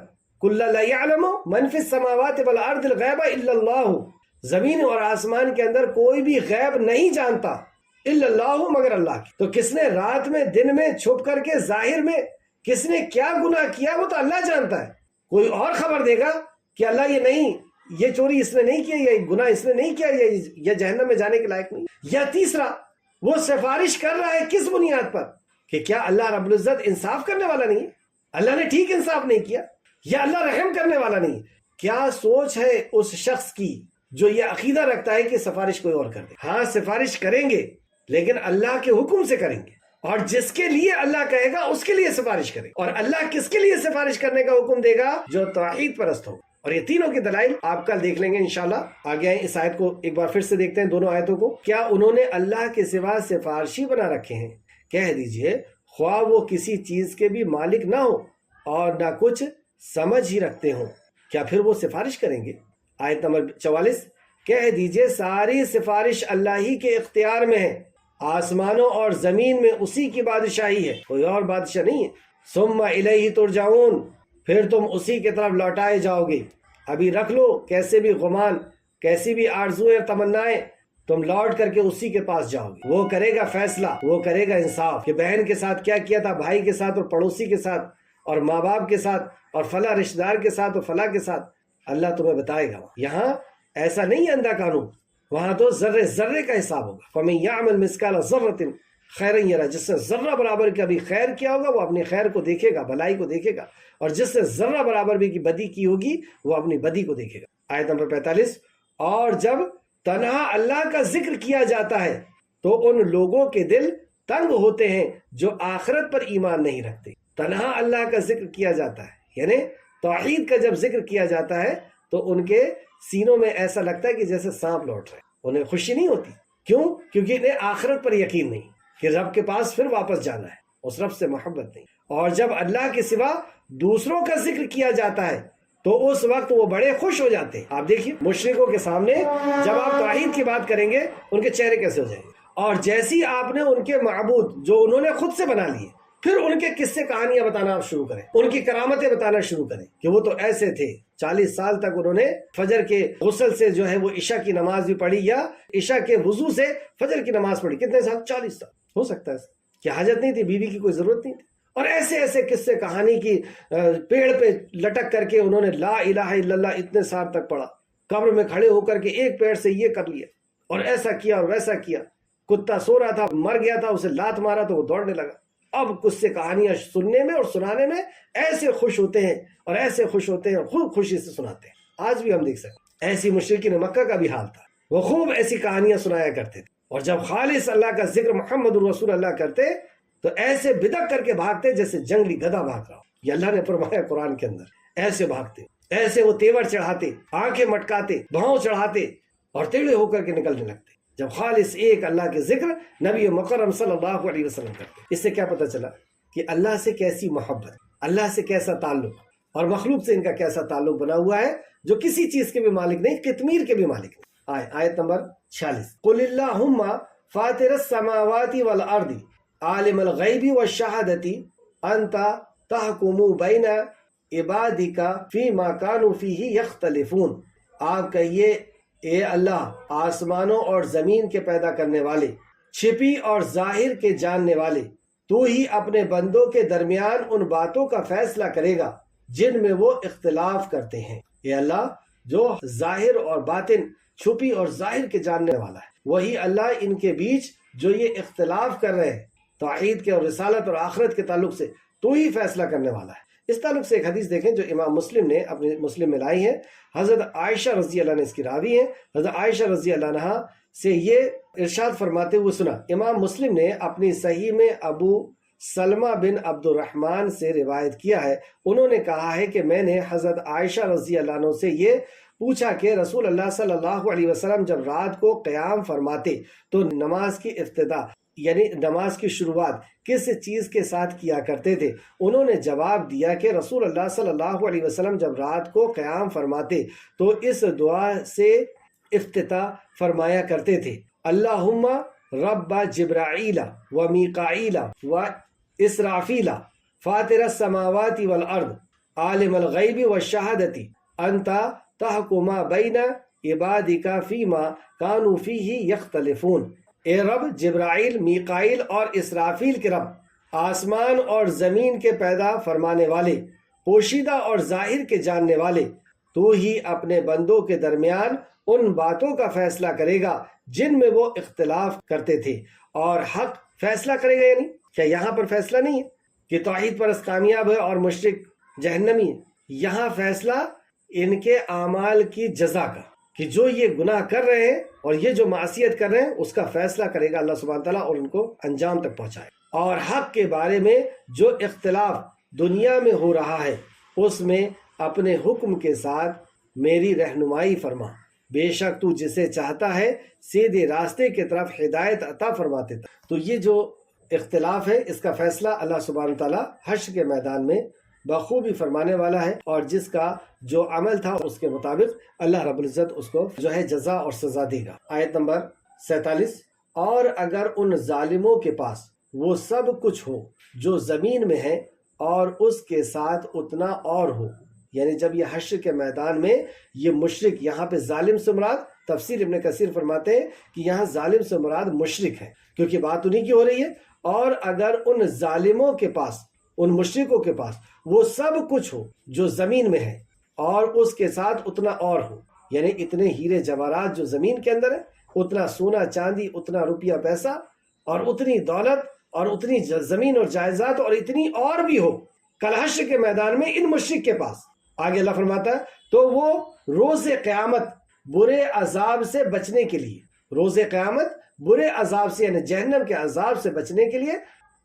کل لا یعلم من فی السماوات والارض الغیب الا اللہ، زمین اور آسمان کے اندر کوئی بھی غیب نہیں جانتا الا اللہ، مگر اللہ کی۔ تو کس نے رات میں دن میں چھپ کر کے ظاہر میں کس نے کیا گناہ کیا وہ تو اللہ جانتا ہے۔ کوئی اور خبر دے گا کہ اللہ یہ نہیں، یہ چوری اس نے نہیں کیا، یہ گناہ اس نے نہیں کیا، یہ جہنم میں جانے کے لائق نہیں۔ یا تیسرا وہ سفارش کر رہا ہے کس بنیاد پر کہ کیا اللہ رب العزت انصاف کرنے والا نہیں ہے، اللہ نے ٹھیک انصاف نہیں کیا، یا اللہ رحم کرنے والا نہیں ہے۔ کیا سوچ ہے اس شخص کی جو یہ عقیدہ رکھتا ہے کہ سفارش کوئی اور کر دے؟ ہاں سفارش کریں گے لیکن اللہ کے حکم سے کریں گے، اور جس کے لیے اللہ کہے گا اس کے لیے سفارش کریں، اور اللہ کس کے لیے سفارش کرنے کا حکم دے گا؟ جو توحید پرست ہو۔ اور یہ تینوں کے دلائل آپ کل دیکھ لیں گے انشاءاللہ۔ آگے آئیں اس آیت کو ایک بار پھر سے دیکھتے ہیں، دونوں آیتوں کو۔ کیا انہوں نے اللہ کے سوا سفارشی بنا رکھے ہیں؟ کہہ دیجئے خواہ وہ کسی چیز کے بھی مالک نہ ہو اور نہ کچھ سمجھ ہی رکھتے ہوں، کیا پھر وہ سفارش کریں گے؟ آیت نمبر 44، کہہ دیجئے ساری سفارش اللہ ہی کے اختیار میں ہے، آسمانوں اور زمین میں اسی کی بادشاہی ہے، کوئی اور بادشاہ نہیں ہے۔ ثم الیہ ترجعون، پھر تم اسی کی طرف لوٹائے جاؤ گے۔ ابھی رکھ لو کیسے بھی گمان، کیسی بھی آرزویں اور تمنائیں، تم لوٹ کر کے اسی کے پاس جاؤ گے۔ وہ کرے گا فیصلہ، وہ کرے گا انصاف کہ بہن کے ساتھ کیا کیا تھا، بھائی کے ساتھ اور پڑوسی کے ساتھ اور ماں باپ کے ساتھ اور فلاں رشتہ دار کے ساتھ اور فلاں کے ساتھ، اللہ تمہیں بتائے گا۔ یہاں ایسا نہیں ہے اندھا قانون، وہاں تو ذرے ذرے کا حساب ہوگا۔ فَمَن يَعْمَلْ مِثْقَالَ ذَرَّةٍ خَيْرًا يَرَهُ، جس نے ذرہ برابر کا بھی خیر کیا ہوگا وہ اپنی خیر کو دیکھے گا، بھلائی کو دیکھے گا، اور جس نے ذرہ برابر بھی کی بدی کی ہوگی وہ اپنی بدی کو دیکھے گا۔ آیت نمبر 45، اور جب تنہا اللہ کا ذکر کیا جاتا ہے تو ان لوگوں کے دل تنگ ہوتے ہیں جو آخرت پر ایمان نہیں رکھتے۔ تنہا اللہ کا ذکر کیا جاتا ہے، یعنی توحید کا جب ذکر کیا جاتا ہے تو ان کے سینوں میں ایسا لگتا ہے کہ جیسے سانپ لوٹ رہے، انہیں خوشی نہیں ہوتی۔ کیوں؟ کیونکہ انہیں آخرت پر یقین نہیں کہ رب کے پاس پھر واپس جانا ہے، اس رب سے محبت نہیں۔ اور جب اللہ کے سوا دوسروں کا ذکر کیا جاتا ہے تو اس وقت وہ بڑے خوش ہو جاتے ہیں۔ آپ دیکھیے مشرکوں کے سامنے جب آپ توحید کی بات کریں گے ان کے چہرے کیسے ہو جائیں گے، اور جیسی آپ نے ان کے معبود جو انہوں نے خود سے بنا لیے، پھر ان کے قصے کہانیاں بتانا آپ شروع کریں، ان کی کرامتیں بتانا شروع کریں کہ وہ تو ایسے تھے، 40 سال تک انہوں نے فجر کے غسل سے جو ہے وہ عشاء کی نماز بھی پڑھی، یا عشاء کے وضو سے فجر کی نماز پڑھی۔ کتنے سال؟ 40 سال۔ ہو سکتا ہے کہ حاجت نہیں تھی، بیوی کی کوئی ضرورت نہیں تھی، اور ایسے ایسے قصے کہانی کی پیڑ پہ لٹک کر کے انہوں نے لا الہ الا اللہ اتنے سال تک پڑھا، قبر میں کھڑے ہو کر کے ایک پیڑ سے یہ کر لیا اور ایسا کیا اور ویسا کیا، کتا سو رہا تھا مر گیا تھا، اسے لات مارا تو وہ دوڑنے لگا۔ اب قصے کہانیاں سننے میں اور سنانے میں ایسے خوش ہوتے ہیں اور ایسے خوش ہوتے ہیں، خوب خوشی سے سناتے ہیں۔ آج بھی ہم دیکھ سکتے ہیں ایسی مشرکین مکہ کا بھی حال تھا، وہ خوب ایسی کہانیاں سنایا کرتے تھے، اور جب خالص اللہ کا ذکر محمد رسول اللہ کرتے تو ایسے بدک کر کے بھاگتے جیسے جنگلی گدھا بھاگ رہا ہو۔ یہ اللہ نے فرمایا قرآن کے اندر، ایسے بھاگتے، ایسے وہ تیور چڑھاتے، آنکھیں مٹکاتے، بھاؤں چڑھاتے اور ٹیڑھے ہو کر کے نکلنے لگتے جب خالص ایک اللہ کے ذکر نبی مکرم صلی اللہ علیہ وسلم کرتے۔ اس سے کیا پتہ چلا کہ اللہ سے کیسی محبت، اللہ سے کیسا تعلق، اور مخلوق سے ان کا کیسا تعلق بنا ہوا ہے جو کسی چیز کے بھی مالک نہیں، قطمیر کے بھی مالک نہیں۔ آیت نمبر 46، قل اللہم فاطر السماوات والارض عالم الغیب والشہادۃ انت تحکم بین عبادک فیما کانوا فیہ یختلفون۔ آپ کہیے اے اللہ، آسمانوں اور زمین کے پیدا کرنے والے، چھپی اور ظاہر کے جاننے والے، تو ہی اپنے بندوں کے درمیان ان باتوں کا فیصلہ کرے گا جن میں وہ اختلاف کرتے ہیں۔ اے اللہ جو ظاہر اور باطن، چھپی اور ظاہر کے جاننے والا ہے، وہی اللہ ان کے بیچ جو یہ اختلاف کر رہے ہیں توحید کے اور رسالت اور آخرت کے تعلق سے، تو ہی فیصلہ کرنے والا ہے۔ اس تعلق سے ایک حدیث دیکھیں جو امام مسلم نے اپنے مسلم میں لائی ہے، حضرت عائشہ رضی اللہ عنہ اس کی راوی ہیں۔ حضرت عائشہ رضی اللہ عنہ سے یہ ارشاد فرماتے ہوئے سنا، امام مسلم نے اپنی صحیح میں ابو سلمہ بن عبد الرحمن سے روایت کیا ہے، انہوں نے کہا ہے کہ میں نے حضرت عائشہ رضی اللہ عنہ سے یہ پوچھا کہ رسول اللہ صلی اللہ علیہ وسلم جب رات کو قیام فرماتے تو نماز کی افتتاح یعنی نماز کی شروعات کس چیز کے ساتھ کیا کرتے تھے؟ انہوں نے جواب دیا کہ رسول اللہ صلی اللہ علیہ وسلم جب رات کو قیام فرماتے تو اس دعا سے افتتاح فرمایا کرتے تھے: اللہم رب جبرائیل و میکائیل و اسرافیل فاطر السماوات والارض عالم الغیب والشہادت انت تحکم بین عبادک فیما کانوا فیہ یختلفون۔ اے رب، جبرائیل، میکائیل اور اسرافیل کے رب، آسمان اور زمین کے پیدا فرمانے والے، پوشیدہ اور ظاہر کے جاننے والے، تو ہی اپنے بندوں کے درمیان ان باتوں کا فیصلہ کرے گا جن میں وہ اختلاف کرتے تھے، اور حق فیصلہ کرے گا۔ یعنی کیا یہاں پر فیصلہ نہیں ہے کہ توحید پرست کامیاب ہے اور مشرک جہنمی ہے؟ یہاں فیصلہ ان کے اعمال کی جزا کا، کہ جو یہ گناہ کر رہے ہیں اور یہ جو معصیت کر رہے ہیں اس کا فیصلہ کرے گا اللہ سبحانہ تعالیٰ اور ان کو انجام تک پہنچائے۔ اور حق کے بارے میں جو اختلاف دنیا میں ہو رہا ہے اس میں اپنے حکم کے ساتھ میری رہنمائی فرما، بے شک تو جسے چاہتا ہے سیدھے راستے کی طرف ہدایت عطا فرماتے تھا۔ تو یہ جو اختلاف ہے اس کا فیصلہ اللہ سبحانہ تعالیٰ حشر کے میدان میں بخوبی فرمانے والا ہے، اور جس کا جو عمل تھا اس کے مطابق اللہ رب العزت اس کو جو ہے جزا اور سزا دے گا۔ آیت نمبر 47: اور اگر ان ظالموں کے پاس وہ سب کچھ ہو جو زمین میں ہے اور اس کے ساتھ اتنا اور ہو، یعنی جب یہ حشر کے میدان میں یہ مشرک، یہاں پہ ظالم سے مراد، تفسیر ابن کثیر فرماتے ہیں کہ یہاں ظالم سے مراد مشرک ہے، کیونکہ بات انہی کی ہو رہی ہے۔ اور اگر ان ظالموں کے پاس، ان مشرکوں کے پاس وہ سب کچھ ہو جو زمین میں ہے اور اس کے ساتھ اتنا اور ہو، یعنی اتنے ہیرے جواہرات جو زمین کے اندر ہے، اتنا سونا چاندی، اتنا روپیہ پیسہ اور اتنی دولت اور اتنی زمین اور جائیداد اور اتنی اور بھی ہو کل حشر کے میدان میں ان مشرک کے پاس، آگے اللہ فرماتا ہے تو وہ روز قیامت برے عذاب سے بچنے کے لیے، روز قیامت برے عذاب سے یعنی جہنم کے عذاب سے بچنے کے لیے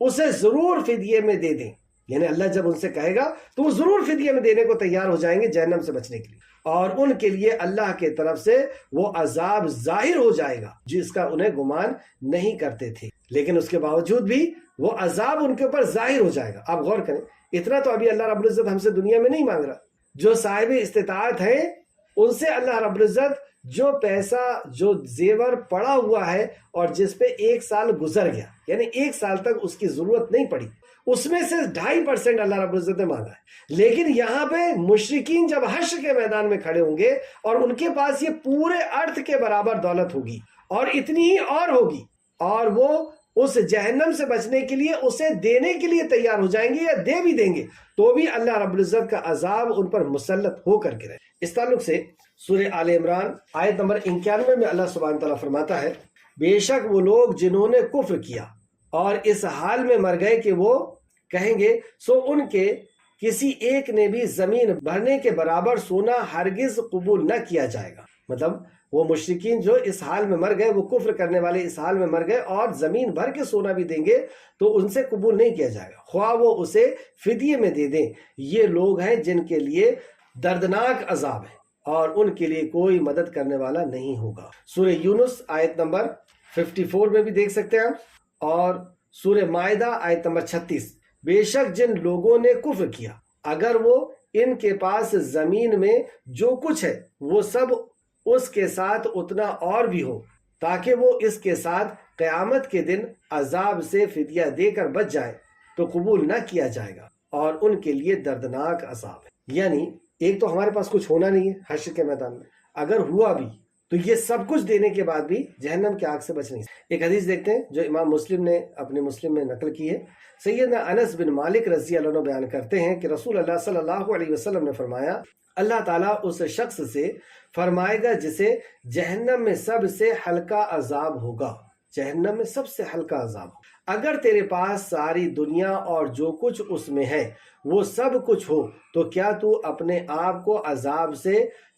اسے ضرور فدیے میں دے دیں۔ یعنی اللہ جب ان سے کہے گا تو وہ ضرور فدیے میں دینے کو تیار ہو جائیں گے جہنم سے بچنے کے لیے، اور ان کے لیے اللہ کے طرف سے وہ عذاب ظاہر ہو جائے گا جس کا انہیں گمان نہیں کرتے تھے، لیکن اس کے باوجود بھی وہ عذاب ان کے اوپر ظاہر ہو جائے گا۔ آپ غور کریں، اتنا تو ابھی اللہ رب العزت ہم سے دنیا میں نہیں مانگ رہا۔ جو صاحب استطاعت ہیں ان سے اللہ رب العزت جو پیسہ، جو زیور پڑا ہوا ہے اور جس پہ 1 سال گزر گیا، یعنی 1 سال تک اس کی ضرورت نہیں پڑی، اس میں سے 2.5% اللہ رب العزت نے مانگا ہے۔ لیکن یہاں پہ مشرکین جب حشر کے میدان میں کھڑے ہوں گے اور ان کے پاس یہ پورے ارتھ کے برابر دولت ہوگی اور اتنی ہی اور ہوگی، اور وہ اس جہنم سے بچنے کے لیے اسے دینے کے لیے تیار ہو جائیں گے یا دے بھی دیں گے، تو بھی اللہ رب العزت کا عذاب ان پر مسلط ہو کر کے رہے۔ اس تعلق سے سورہ آل عمران آیت نمبر 91 میں اللہ سبحانہ تعالیٰ فرماتا ہے: بے شک وہ لوگ جنہوں نے کفر کیا اور اس حال میں مر گئے کہ وہ کہیں گے سو ان کے کسی ایک نے بھی زمین بھرنے کے برابر سونا ہرگز قبول نہ کیا جائے گا۔ مطلب وہ مشرکین جو اس حال میں مر گئے، وہ کفر کرنے والے اس حال میں مر گئے اور زمین بھر کے سونا بھی دیں گے تو ان سے قبول نہیں کیا جائے گا، خواہ وہ اسے فدیے میں دے دیں۔ یہ لوگ ہیں جن کے لیے دردناک عذاب ہے اور ان کے لیے کوئی مدد کرنے والا نہیں ہوگا۔ سورہ یونس آیت نمبر 54 میں بھی دیکھ سکتے ہیں آپ، اور سورہ مائدہ آیت نمبر 36: بے شک جن لوگوں نے کفر کیا اگر وہ ان کے پاس زمین میں جو کچھ ہے وہ سب اس کے ساتھ اتنا اور بھی ہو تاکہ وہ اس کے ساتھ قیامت کے دن عذاب سے فدیہ دے کر بچ جائے تو قبول نہ کیا جائے گا اور ان کے لیے دردناک عذاب ہے۔ یعنی ایک تو ہمارے پاس کچھ ہونا نہیں ہے حشر کے میدان میں، اگر ہوا بھی تو یہ سب کچھ دینے کے بعد بھی جہنم کی آگ سے بچ نہیں۔ ایک حدیث دیکھتے ہیں جو امام مسلم نے اپنے مسلم میں نقل کی ہے۔ سیدنا انس بن مالک رضی اللہ عنہ بیان کرتے ہیں کہ رسول اللہ صلی اللہ علیہ وسلم نے فرمایا: اللہ تعالیٰ اس شخص سے فرمائے گا جسے جہنم میں سب سے ہلکا عذاب ہوگا، جہنم میں سب سے ہلکا عذاب ہوگا، اگر تیرے پاس ساری دنیا اور جو کچھ اس میں ہے وہ سب کچھ ہو تو کیا تو اپنے آپ کو عذاب سے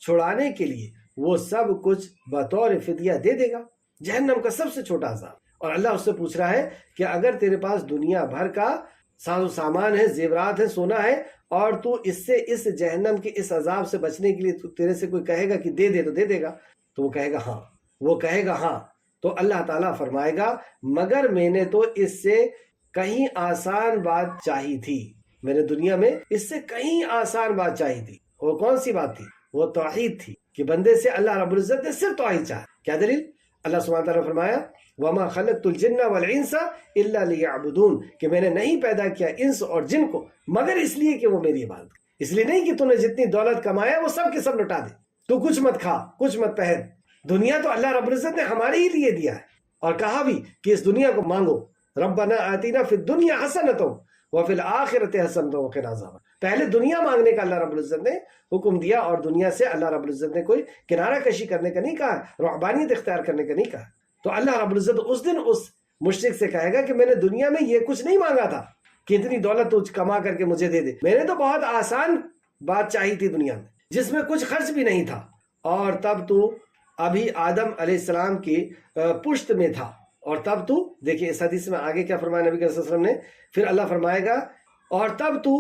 چھڑانے کے لیے وہ سب کچھ بطور فدیہ دے دے گا؟ جہنم کا سب سے چھوٹا عذاب، اور اللہ اس سے پوچھ رہا ہے کہ اگر تیرے پاس دنیا بھر کا ساز و سامان ہے، زیورات ہے، سونا ہے، اور تو اس جہنم کے اس عذاب سے بچنے کے لیے تیرے سے کوئی کہے گا کہ دے دے، تو دے دے گا؟ تو وہ کہے گا ہاں، وہ کہے گا ہاں، تو اللہ تعالیٰ فرمائے گا مگر میں نے تو اس سے کہیں آسان بات چاہی تھی، میں نے دنیا میں اس سے کہیں آسان بات چاہی تھی۔ وہ کون سی بات تھی؟ وہ توحید تھی، کہ بندے سے اللہ رب العزت نے صرف توحید چاہا۔ کیا دلیل؟ اللہ سبحانہ تعالیٰ نے فرمایا وَمَا خَلَقْتُ الْجِنَّ وَالْإِنسَ إِلَّا لِيَعْبُدُونَ، کہ میں نے نہیں پیدا کیا انس اور جن کو مگر اس لیے کہ وہ میری عبادت کریں۔ اس لیے نہیں کہ تو نے جتنی دولت کمایا وہ سب کے سب لٹا دے، تو کچھ مت کھا، کچھ مت پہن۔ دنیا تو اللہ رب العزت نے ہمارے ہی لیے دیا ہے، اور کہا بھی کہ اس دنیا کو مانگو، ربنا آتینا فی الدنیا حسنۃ وفی الآخرۃ حسنۃ وقنا عذاب النار۔ پہلے دنیا مانگنے کا اللہ رب العزت نے حکم دیا، اور دنیا سے اللہ رب العزت نے کوئی کنارہ کشی کرنے کا نہیں کہا، رحبانیت اختیار کرنے کا نہیں کہا۔ تو اللہ رب العزت اس دن اس مشرک سے کہے گا کہ میں نے دنیا میں یہ کچھ نہیں مانگا تھا کہ اتنی دولت تو کما کر کے مجھے دے دے، میں نے تو بہت آسان بات چاہی تھی دنیا میں جس میں کچھ خرچ بھی نہیں تھا، اور تب تو ابھی آدم علیہ السلام کی پشت میں تھا، اور تب تو دیکھیں اس حدیث میں آگے کیا فرمایا نبی صلی اللہ علیہ وسلم نے، پھر اللہ فرمائے گا اور تب تو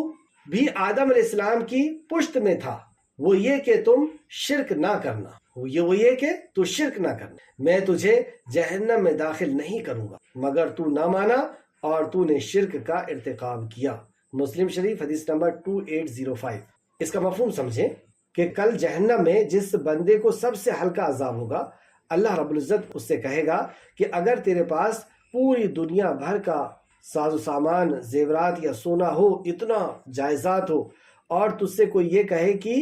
بھی آدم علیہ السلام کی پشت میں تھا، وہ یہ کہ تم شرک نہ کرنا، وہ یہ کہ تو شرک نہ کرنا، میں تجھے جہنم میں داخل نہیں کروں گا مگر تو نہ مانا اور تو نے شرک کا ارتکاب کیا۔ مسلم شریف حدیث نمبر 2805۔ اس کا مفہوم سمجھیں کہ کل جہنم میں جس بندے کو سب سے ہلکا عذاب ہوگا، اللہ رب العزت اس سے کہے گا کہ اگر تیرے پاس پوری دنیا بھر کا ساز و سامان، زیورات یا سونا ہو، اتنا جائزات ہو، اور تجھ سے کوئی یہ کہے کہ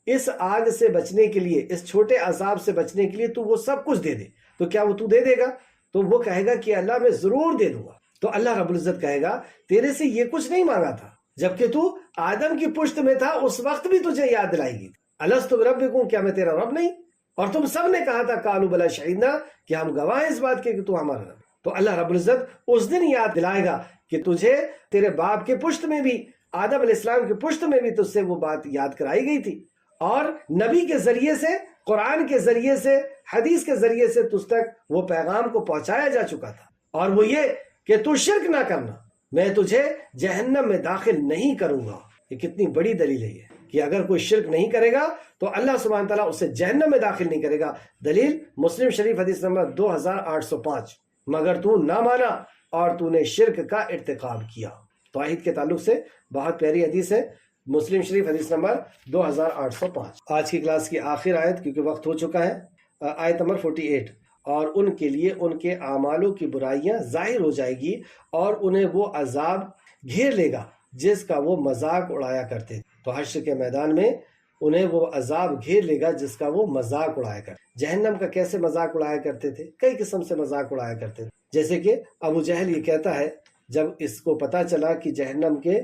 اس آگ سے بچنے کے لیے، اس چھوٹے عذاب سے بچنے کے لیے تو وہ سب کچھ دے دے، تو کیا وہ تو دے دے گا؟ تو وہ کہے گا کہ اللہ میں ضرور دے دوں گا۔ تو اللہ رب العزت کہے گا تیرے سے یہ کچھ نہیں مانگا تھا، جبکہ تو آدم کی پشت میں تھا، اس وقت بھی تجھے یاد دلائی گی، الست بربکم، کیا میں تیرا رب نہیں؟ اور تم سب نے کہا تھا قالوا بلی شہدنا، کہ ہم گواہ ہیں اس بات کے کہ تو ہمارا رب۔ تو اللہ رب العزت اس دن یاد دلائے گا کہ تجھے تیرے باپ کے پشت میں بھی، آدم علیہ السلام کے پشت میں بھی تجھ سے وہ بات یاد کرائی گئی تھی، اور نبی کے ذریعے سے، قرآن کے ذریعے سے، حدیث کے ذریعے سے تجھ تک وہ پیغام کو پہنچایا جا چکا تھا، اور وہ یہ کہ تو شرک نہ کرنا، میں تجھے جہنم میں داخل نہیں کروں گا۔ یہ کتنی بڑی دلیل ہے یہ کہ اگر کوئی شرک نہیں کرے گا تو اللہ سبحانہ تعالیٰ اسے جہنم میں داخل نہیں کرے گا۔ دلیل مسلم شریف حدیث نمبر 2805، مگر تو نہ مانا اور تو نے شرک کا ارتکاب کیا۔ توحید کے تعلق سے بہت پیاری حدیث ہے، مسلم شریف حدیث نمبر 2805۔ آج کی کلاس کی آخر آیت، کیونکہ وقت ہو چکا ہے، آیت نمبر 48، اور ان کے لیے ان کے اعمالوں کی برائیاں ظاہر ہو جائے گی اور انہیں وہ عذاب گھیر لے گا جس کا وہ مذاق اڑایا کرتے تھے۔ تو حشر کے میدان میں انہیں وہ عذاب گھیر لے گا جس کا وہ مذاق اڑایا کرتے۔ جہنم کا کیسے مذاق اڑایا کرتے تھے؟ کئی قسم سے مذاق اڑایا کرتے تھے، جیسے کہ ابو جہل یہ کہتا ہے جب اس کو پتا چلا کہ جہنم کے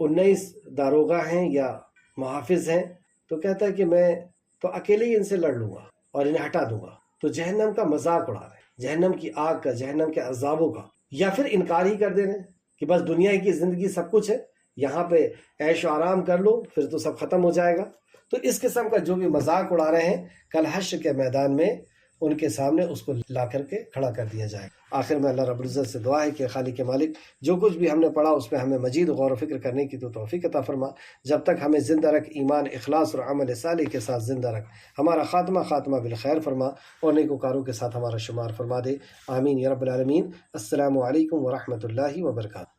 19 داروغہ ہیں یا محافظ ہیں، تو کہتا ہے کہ میں تو اکیلے ہی ان سے لڑ لوں گا اور انہیں ہٹا دوں گا۔ تو جہنم کا مذاق اڑا رہے ہیں، جہنم کی آگ کا، جہنم کے عذابوں کا، یا پھر انکار ہی کر دے رہے ہیں کہ بس دنیا کی زندگی سب کچھ ہے، یہاں پہ عیش و آرام کر لو پھر تو سب ختم ہو جائے گا۔ تو اس قسم کا جو بھی مذاق اڑا رہے ہیں، کل حشر کے میدان میں ان کے سامنے اس کو لا کر کے کھڑا کر دیا جائے۔ آخر میں اللہ رب العزت سے دعا ہے کہ خالق مالک جو کچھ بھی ہم نے پڑھا اس میں ہمیں مزید غور و فکر کرنے کی تو توفیق عطا فرما، جب تک ہمیں زندہ رکھ ایمان، اخلاص اور عمل صالح کے ساتھ زندہ رکھ، ہمارا خاتمہ بالخیر فرما اور نیکوکاروں کے ساتھ ہمارا شمار فرما دے، آمین یا رب العالمین۔ السلام علیکم ورحمۃ اللہ وبرکاتہ۔